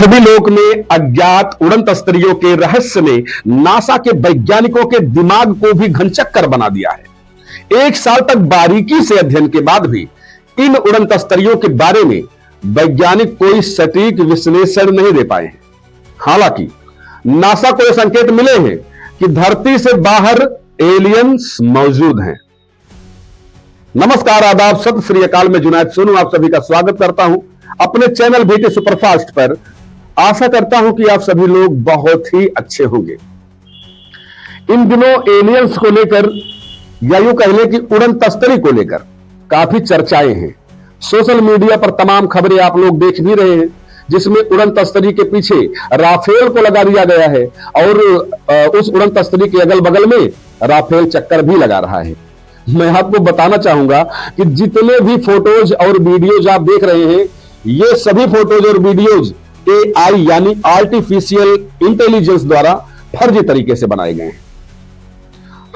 पृथ्वी लोक में अज्ञात उड़न तस्तरियों के रहस्य ने नासा के वैज्ञानिकों के दिमाग को भी घनचक्कर बना दिया है। 1 साल तक बारीकी से अध्ययन के बाद भी इन उड़न तस्तरियों के बारे में वैज्ञानिक कोई सटीक विश्लेषण नहीं दे पाए हैं। हालांकि नासा को यह संकेत मिले हैं कि धरती से बाहर एलियंस मौजूद हैं। नमस्कार, आदाब, सत श्री अकाल। मैं जुनैद सोनू आप सभी का स्वागत करता हूं अपने चैनल बीटी सुपरफास्ट पर। आशा करता हूं कि आप सभी लोग बहुत ही अच्छे होंगे। इन दिनों एलियंस को लेकर या यूं कह लें कि उड़न तस्तरी को लेकर काफी चर्चाएं हैं। सोशल मीडिया पर तमाम खबरें आप लोग देख भी रहे हैं, जिसमें उड़न तस्तरी के पीछे राफेल को लगा दिया गया है और उस उड़न तस्तरी के अगल बगल में राफेल चक्कर भी लगा रहा है। मैं आपको बताना चाहूंगा कि जितने भी फोटोज और वीडियोज आप देख रहे हैं, ये सभी फोटोज और वीडियोज AI यानी आर्टिफिशियल इंटेलिजेंस द्वारा फर्जी तरीके से बनाए गए हैं।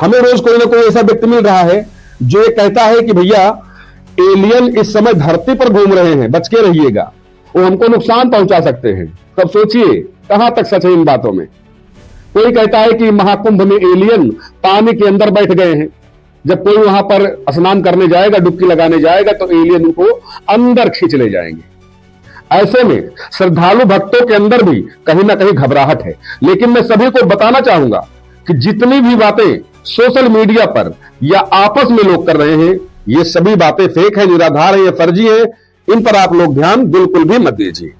हमें रोज कोई ना कोई ऐसा व्यक्ति मिल रहा है जो ये कहता है कि भैया एलियन इस समय धरती पर घूम रहे हैं, बच के रहिएगा, वो हमको नुकसान पहुंचा सकते हैं। तब सोचिए कहां तक सच है इन बातों में। कोई कहता है कि महाकुंभ में एलियन पानी के अंदर बैठ गए हैं। जब कोई वहां पर स्नान करने जाएगा, डुबकी लगाने जाएगा, तो एलियन उनको अंदर खींच ले जाएंगे। ऐसे में श्रद्धालु भक्तों के अंदर भी कहीं ना कहीं घबराहट है। लेकिन मैं सभी को बताना चाहूंगा कि जितनी भी बातें सोशल मीडिया पर या आपस में लोग कर रहे हैं, ये सभी बातें फेक है, निराधार है, ये फर्जी है। इन पर आप लोग ध्यान बिल्कुल भी मत दीजिए।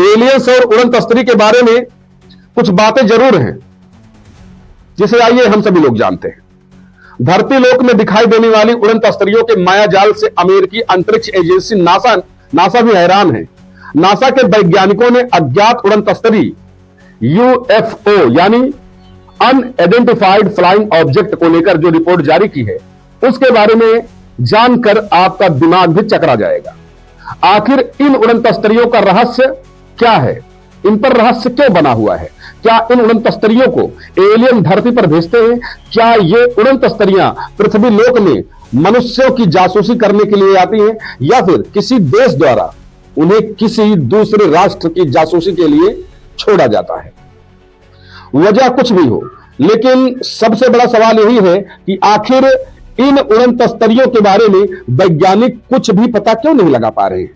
एलियंस और उड़न तस्तरी के बारे में कुछ बातें जरूर हैं, जिसे आइए हम सभी लोग जानते हैं। धरती लोक में दिखाई देने वाली उड़न तस्तरियों के मायाजाल से अमेरिकी अंतरिक्ष एजेंसी नासा भी हैरान है। नासा के वैज्ञानिकों ने अज्ञात उड़न तस्तरी UFO यानी अनआइडेंटिफाइड फ्लाइंग ऑब्जेक्ट को लेकर जो रिपोर्ट जारी की है, उसके बारे में जानकर आपका दिमाग भी चकरा जाएगा। आखिर इन उड़न तस्तरियों का रहस्य क्या है? इन पर रहस्य क्यों बना हुआ है? क्या इन उड़न तस्तरियों को एलियन धरती पर भेजते हैं? क्या ये उड़न तस्तरियां पृथ्वी लोक में मनुष्यों की जासूसी करने के लिए आती हैं, या फिर किसी देश द्वारा उन्हें किसी दूसरे राष्ट्र की जासूसी के लिए छोड़ा जाता है? वजह कुछ भी हो, लेकिन सबसे बड़ा सवाल यही है कि आखिर इन उड़न तस्तरियों के बारे में वैज्ञानिक कुछ भी पता क्यों नहीं लगा पा रहे हैं।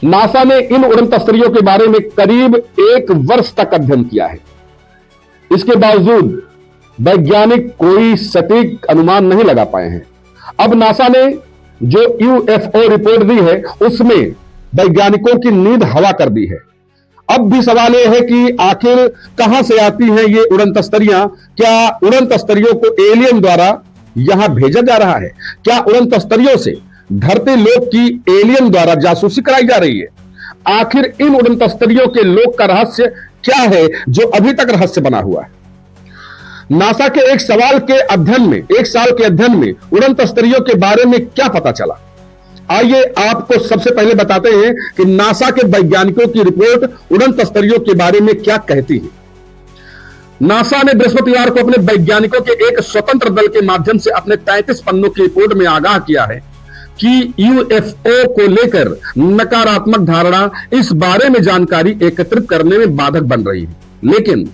नासा ने इन उड़न तस्तरियों के बारे में करीब 1 वर्ष तक अध्ययन किया है। इसके बावजूद वैज्ञानिक कोई सटीक अनुमान नहीं लगा पाए हैं। अब नासा ने जो UFO रिपोर्ट दी है, उसमें वैज्ञानिकों की नींद हवा कर दी है। अब भी सवाल यह है कि आखिर कहां से आती हैं ये उड़न तस्तरियां? क्या उड़न तस्तरियों को एलियन द्वारा यहां भेजा जा रहा है? क्या उड़न तस्तरियों से धरती लोक की एलियन द्वारा जासूसी कराई जा रही है? आखिर इन उड़न तस्तरियों के लोक का रहस्य क्या है जो अभी तक रहस्य बना हुआ है? नासा के एक साल के अध्ययन में उड़न तस्तरियों के बारे में क्या पता चला? आइए आपको सबसे पहले बताते हैं कि नासा के वैज्ञानिकों की रिपोर्ट उड़न तस्तरियों के बारे में क्या कहती है। नासा ने बृहस्पतिवार को अपने वैज्ञानिकों के एक स्वतंत्र दल के माध्यम से अपने 33 पन्नों की रिपोर्ट में आगाह किया है कि UFO को लेकर नकारात्मक धारणा इस बारे में जानकारी एकत्रित करने में बाधक बन रही है। लेकिन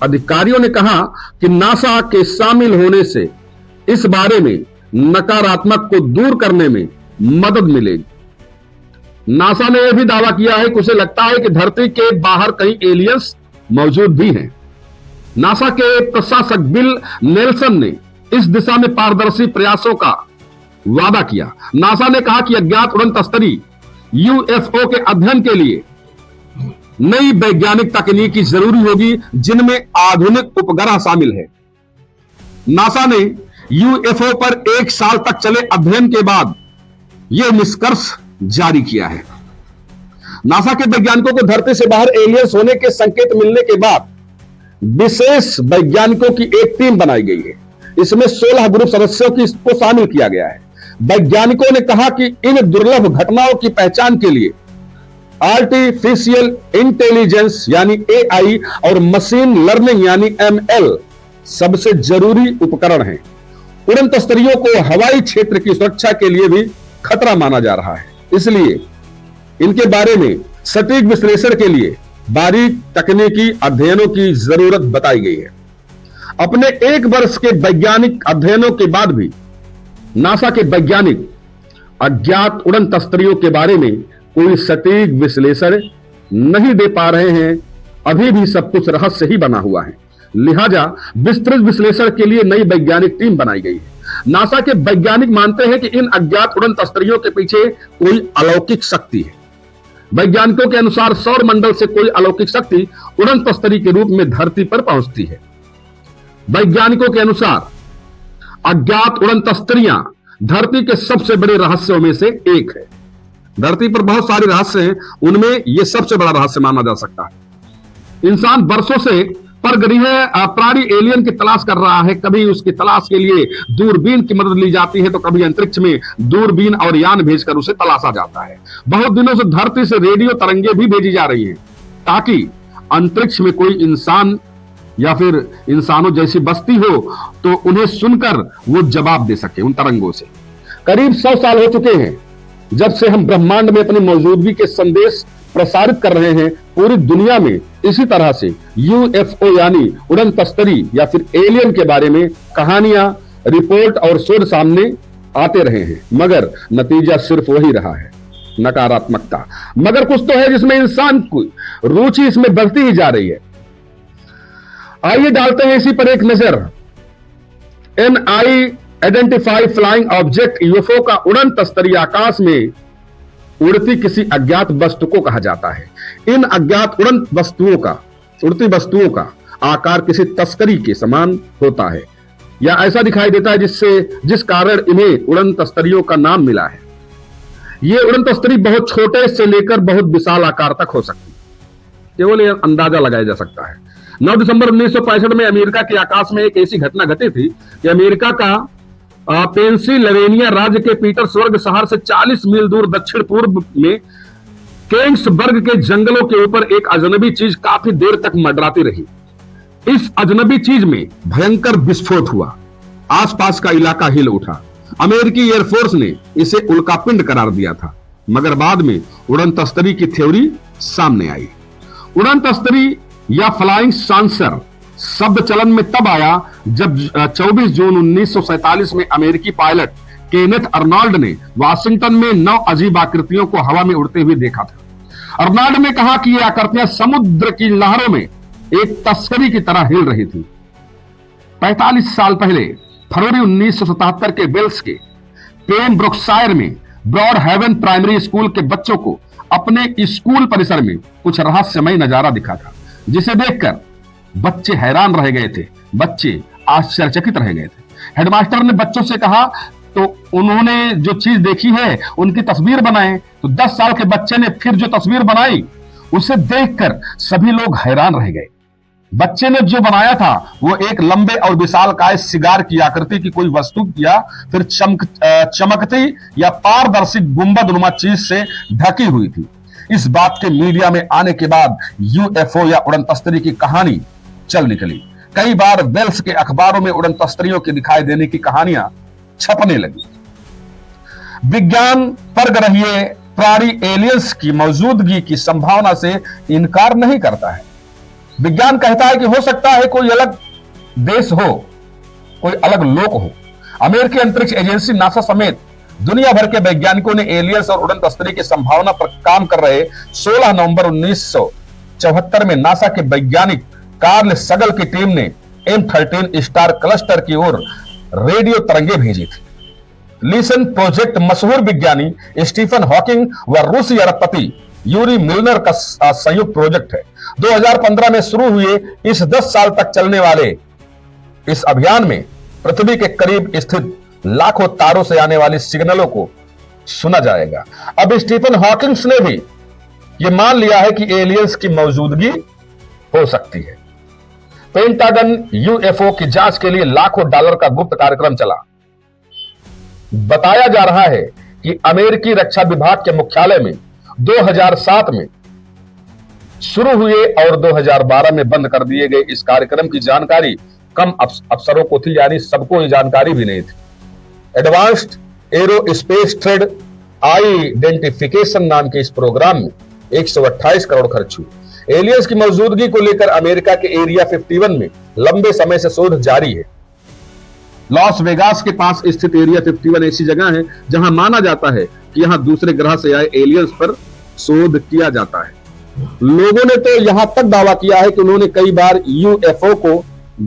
अधिकारियों ने कहा कि नासा के शामिल होने से इस बारे में नकारात्मक को दूर करने में मदद मिलेगी। नासा ने यह भी दावा किया है कि उसे लगता है कि धरती के बाहर कहीं एलियंस मौजूद भी हैं। नासा के प्रशासक बिल नेल्सन ने इस दिशा में पारदर्शी प्रयासों का वादा किया। नासा ने कहा कि अज्ञात उड़न तस्तरी UFO के अध्ययन के लिए नई वैज्ञानिक तकनीकी जरूरी होगी, जिनमें आधुनिक उपग्रह शामिल है। नासा ने UFO पर 1 साल तक चले अध्ययन के बाद यह निष्कर्ष जारी किया है। नासा के वैज्ञानिकों को धरती से बाहर एलियंस होने के संकेत मिलने के बाद विशेष वैज्ञानिकों की एक टीम बनाई गई है। इसमें 16 ग्रुप सदस्यों को शामिल किया गया है। वैज्ञानिकों ने कहा कि इन दुर्लभ घटनाओं की पहचान के लिए आर्टिफिशियल इंटेलिजेंस यानी AI और मशीन लर्निंग यानी ML सबसे जरूरी उपकरण हैं। उड़न तस्तरियों को हवाई क्षेत्र की सुरक्षा के लिए भी खतरा माना जा रहा है, इसलिए इनके बारे में सटीक विश्लेषण के लिए बारीक तकनीकी अध्ययनों की जरूरत बताई गई है। अपने 1 वर्ष के वैज्ञानिक अध्ययनों के बाद भी नासा के वैज्ञानिक अज्ञात उड़न तस्तरियों के बारे में कोई सटीक विश्लेषण नहीं दे पा रहे हैं। अभी भी सब कुछ रहस्य ही बना हुआ है। लिहाजा विस्तृत विश्लेषण के लिए नई वैज्ञानिक टीम बनाई गई है। नासा के वैज्ञानिक मानते हैं कि इन अज्ञात उड़न तस्तरियों के पीछे कोई अलौकिक शक्ति है। वैज्ञानिकों के अनुसार सौर मंडल से कोई अलौकिक शक्ति उड़न तस्तरी के रूप में धरती पर पहुंचती है। वैज्ञानिकों के अनुसार अज्ञात उड़न तस्तरियां धरती के सबसे बड़े रहस्यों में से एक है। धरती पर बहुत सारे रहस्य हैं, उनमें यह सबसे बड़ा रहस्य माना जा सकता है। इंसान वर्षों से परग्रह प्राणी एलियन की तलाश कर रहा है। कभी उसकी तलाश के लिए दूरबीन की मदद ली जाती है, तो कभी अंतरिक्ष में दूरबीन और यान भेजकर उसे तलाशा जाता है। बहुत दिनों से धरती से रेडियो तरंगे भी भेजी जा रही हैं, ताकि अंतरिक्ष में कोई इंसान या फिर इंसानों जैसी बस्ती हो तो उन्हें सुनकर वो जवाब दे सके उन तरंगों से। करीब 100 साल हो चुके हैं जब से हम ब्रह्मांड में अपनी मौजूदगी के संदेश प्रसारित कर रहे हैं। पूरी दुनिया में इसी तरह से यूएफओ यानी उड़न तस्तरी या फिर एलियन के बारे में कहानियां, रिपोर्ट और शोध सामने आते रहे हैं, मगर नतीजा सिर्फ वही रहा है, नकारात्मकता। मगर कुछ तो है जिसमें इंसान की रुचि इसमें बढ़ती ही जा रही है। आइए डालते हैं इसी पर एक नजर। NI identify flying object UFO का उड़न तस्तरी आकाश में उड़ती किसी अज्ञात वस्तु को कहा जाता है। इन अज्ञात उड़ती वस्तुओं का आकार किसी तस्करी के समान होता है या ऐसा दिखाई देता है जिस कारण इन्हें उड़न तस्तरियों का नाम मिला है। ये उड़न तस्तरी बहुत छोटे से लेकर बहुत विशाल आकार तक हो सकती है, केवल यह अंदाजा लगाया जा सकता है। 9 दिसंबर 1965 में अमेरिका के आकाश में एक ऐसी घटना घटी थी कि अमेरिका का पेंसिल्वेनिया राज्य के पीटर्सबर्ग शहर से 40 मील दूर दक्षिण पूर्व में केंग्सबर्ग के जंगलों के ऊपर एक अजनबी चीज काफी देर तक मंडराती रही। इस अजनबी चीज में भयंकर विस्फोट हुआ, आसपास का इलाका हिल उठा। अमेरिकी एयरफोर्स ने इसे उल्कापिंड करार दिया था, मगर बाद में उड़न तस्तरी की थ्योरी सामने आई। उड़न तस्तरी या फ्लाइंग सांसर शब्द चलन में तब आया जब 24 जून 1947 में अमेरिकी पायलट केनेथ अर्नाल्ड ने वाशिंगटन में 9 अजीब आकृतियों को हवा में उड़ते हुए देखा था। अर्नाल्ड ने कहा कि ये आकृतियां समुद्र की लहरों में एक तस्करी की तरह हिल रही थी। 45 साल पहले फरवरी 1977 के वेल्स के पेम्ब्रोकशायर में ब्रॉड हेवन प्राइमरी स्कूल के बच्चों को अपने स्कूल परिसर में कुछ रहस्यमय नजारा दिखा था, जिसे देखकर बच्चे हैरान रह गए थे, बच्चे आश्चर्यचकित रह गए थे। हेडमास्टर ने बच्चों से कहा तो उन्होंने जो चीज देखी है उनकी तस्वीर बनाए। तो 10 साल के बच्चे ने फिर जो तस्वीर बनाई उसे देखकर सभी लोग हैरान रह गए। बच्चे ने जो बनाया था वो एक लंबे और विशालकाय सिगार की आकृति की कोई वस्तु या फिर चमकती या पारदर्शी गुंबदनुमा चीज से ढकी हुई थी। इस बात के मीडिया में आने के बाद यूएफओ या उड़न तस्तरी की कहानी चल निकली। कई बार वेल्स के अखबारों में उड़न तस्तरियों के दिखाई देने की कहानियां छपने लगी। विज्ञान परग्रहीय प्राणी एलियंस की मौजूदगी की संभावना से इनकार नहीं करता है। विज्ञान कहता है कि हो सकता है कोई अलग देश हो, कोई अलग लोक हो। अमेरिकी अंतरिक्ष एजेंसी नासा समेत दुनिया भर के वैज्ञानिकों ने एलियंस और उड़न तस्तरी की संभावना पर काम कर रहे 16 नवंबर 1974 में नासा के वैज्ञानिक कार्ल सगल की टीम ने M13 स्टार क्लस्टर की ओर रेडियो तरंगे भेजी थी। लिसन प्रोजेक्ट मशहूर विज्ञानी स्टीफन हॉकिंग व रूसी अरबपति यूरी मिलनर का संयुक्त प्रोजेक्ट है। 2015 में शुरू हुए इस 10 साल तक चलने वाले इस अभियान में पृथ्वी के करीब स्थित लाखों तारों से आने वाली सिग्नलों को सुना जाएगा। अब स्टीफन हॉकिंग्स ने भी यह मान लिया है कि एलियंस की मौजूदगी हो सकती है। पेंटागन यूएफओ की जांच के लिए लाखों डॉलर का गुप्त कार्यक्रम चला। बताया जा रहा है कि अमेरिकी रक्षा विभाग के मुख्यालय में 2007 में शुरू हुए और 2012 में बंद कर दिए गए इस कार्यक्रम की जानकारी कम अफसरों को थी, यानी सबको ये जानकारी भी नहीं थी। एडवांस्ड एरोस्पेस थ्रेड आइडेंटिफिकेशन नाम के इस प्रोग्राम में 128 करोड़ खर्च हुए। एलियंस की मौजूदगी को लेकर अमेरिका के एरिया 51 में लंबे समय से शोध जारी है। लॉस वेगास के पास स्थित एरिया 51 ऐसी जगह है जहां माना जाता है कि यहां दूसरे ग्रह से आए एलियंस पर शोध किया जाता है। लोगों ने तो यहां तक दावा किया है कि उन्होंने कई बार यूएफओ को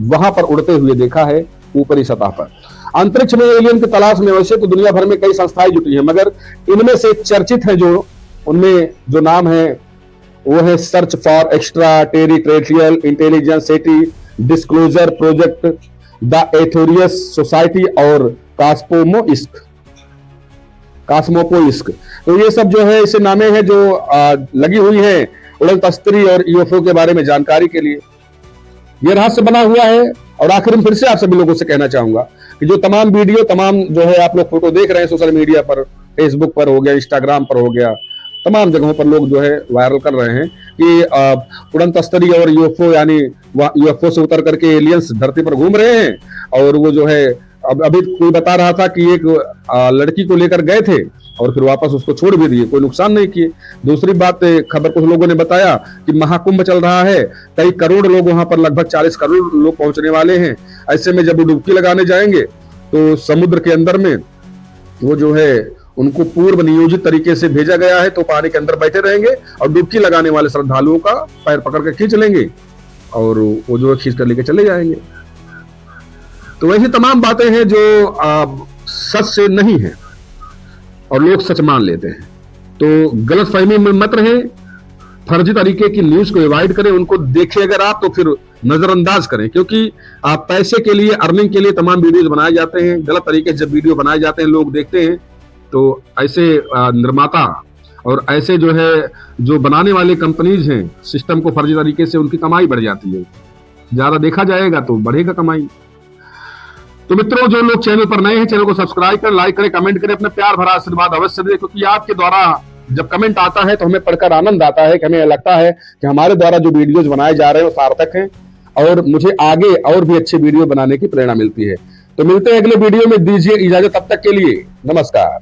वहां पर उड़ते हुए देखा है ऊपरी सतह पर। अंतरिक्ष में एलियन की तलाश में वैसे तो दुनिया भर में कई संस्थाएं जुटी हैं, मगर इनमें से चर्चित है जो उनमें जो नाम है वो है search for extra territorial intelligence SETI, disclosure project, the Aetherius Society और कास्मोपोइस्क। तो ये सब जो है इसे नामे हैं जो लगी हुई है उड़न तस्तरी और यूएफओ के बारे में जानकारी के लिए। ये रहस्य बना हुआ है। और आखिर में फिर से आप सभी लोगों से कहना चाहूंगा कि जो तमाम वीडियो, तमाम जो है आप लोग फोटो देख रहे हैं सोशल मीडिया पर, फेसबुक पर हो गया, इंस्टाग्राम पर हो गया, तमाम जगहों पर लोग जो है वायरल कर रहे हैं कि उड़न तस्तरी और यूएफओ यानी यूएफओ से उतर करके एलियंस धरती पर घूम रहे हैं। और वो जो है अभी कोई बता रहा था कि एक लड़की को लेकर गए थे और फिर वापस उसको छोड़ भी दिए, कोई नुकसान नहीं किए। दूसरी बात, खबर कुछ लोगों ने बताया कि महाकुंभ चल रहा है, कई करोड़ लोग वहां पर, लगभग 40 करोड़ लोग पहुंचने वाले हैं। ऐसे में जब वो डुबकी लगाने जाएंगे तो समुद्र के अंदर में वो जो है उनको पूर्व नियोजित तरीके से भेजा गया है, तो पानी के अंदर बैठे रहेंगे और डुबकी लगाने वाले श्रद्धालुओं का पैर पकड़ के खींच लेंगे और वो जो खींच कर लेके चले जाएंगे। तो वैसी तमाम बातें हैं जो सच से नहीं है और लोग सच मान लेते हैं। तो गलतफहमी में मत रहें, फर्जी तरीके की न्यूज को अवॉइड करें, उनको देखें अगर आप तो फिर नजरअंदाज करें, क्योंकि आप पैसे के लिए, अर्निंग के लिए तमाम वीडियोज बनाए जाते हैं। गलत तरीके से जब वीडियो बनाए जाते हैं, लोग देखते हैं, तो ऐसे निर्माता और ऐसे जो है जो बनाने वाले कंपनीज हैं, सिस्टम को फर्जी तरीके से उनकी कमाई बढ़ जाती है। ज्यादा देखा जाएगा तो बढ़ेगा कमाई। तो मित्रों, जो लोग चैनल पर नए हैं, चैनल को सब्सक्राइब करें, लाइक करें, कमेंट करें, अपना प्यार भरा आशीर्वाद अवश्य दें, क्योंकि आपके द्वारा जब कमेंट आता है तो हमें पढ़कर आनंद आता है कि हमें लगता है कि हमारे द्वारा जो वीडियोज बनाए जा रहे हैं वो सार्थक हैं और मुझे आगे और भी अच्छे वीडियो बनाने की प्रेरणा मिलती है। तो मिलते हैं अगले वीडियो में, दीजिए इजाजत, तब तक के लिए नमस्कार।